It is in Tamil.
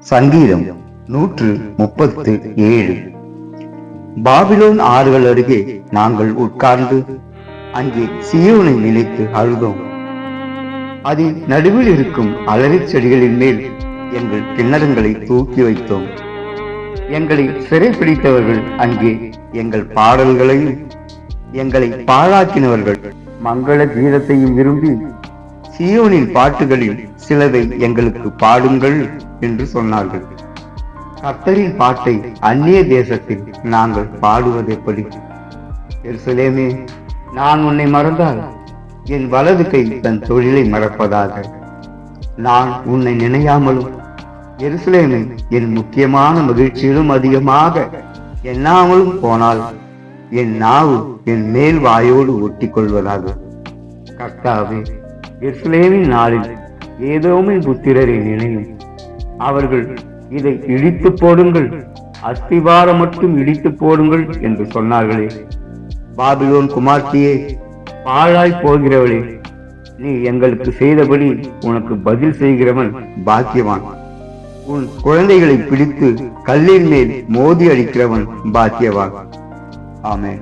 சங்கீதம் 137. பாபிலோன் ஆறுகள் அருகே நாங்கள் உட்கார்ந்து அங்கே சீயோனை நினைத்து அழுதோம். அதில் நடுவில் இருக்கும் அலரிச் செடிகளின் மேல் எங்கள் கிண்ணறங்களை தூக்கி வைத்தோம். எங்களை சிறைப்பிடித்தவர்கள் அங்கே எங்கள் பாடல்களையும் எங்களை பாழாக்கினவர்கள் மங்கள கீதத்தையும் விரும்பி சீயோனின் பாட்டுகளில் சிலதை எங்களுக்கு பாடுங்கள் என்று சொன்னார்கள். கர்த்தரின் பாட்டை அந்நிய தேசத்தில் நாங்கள் பாடுவது எப்படி? எருசலேமே, நான் உன்னை மறந்தால் என் வலது கை தன் தொழிலை மறப்பதாக. நான் உன்னை நினையாமலும் எருசலேமை என் முக்கியமான மகிழ்ச்சியிலும் அதிகமாக எண்ணாமலும் போனால் என் நாவு என் மேல் வாயோடு ஒட்டி கொள்வதாக. கர்த்தாவே, எருசலேமின் நாளில் ஏதோமின் புத்திரரை நினையும். அவர்கள் இதை இடித்து போடுங்கள், அஸ்திவாரம் மட்டும் இடித்து போடுங்கள் என்று சொன்னார்களே. பாபிலோன் குமார்த்தியே, பாழாய் போகிறவளே, நீ எங்களுக்கு செய்தபடி உனக்கு பதில் செய்கிறவன் பாக்கியவான். உன் குழந்தைகளை பிடித்து கல்லின் மேல் மோதி அடிக்கிறவன் பாக்கியவான். ஆமென்.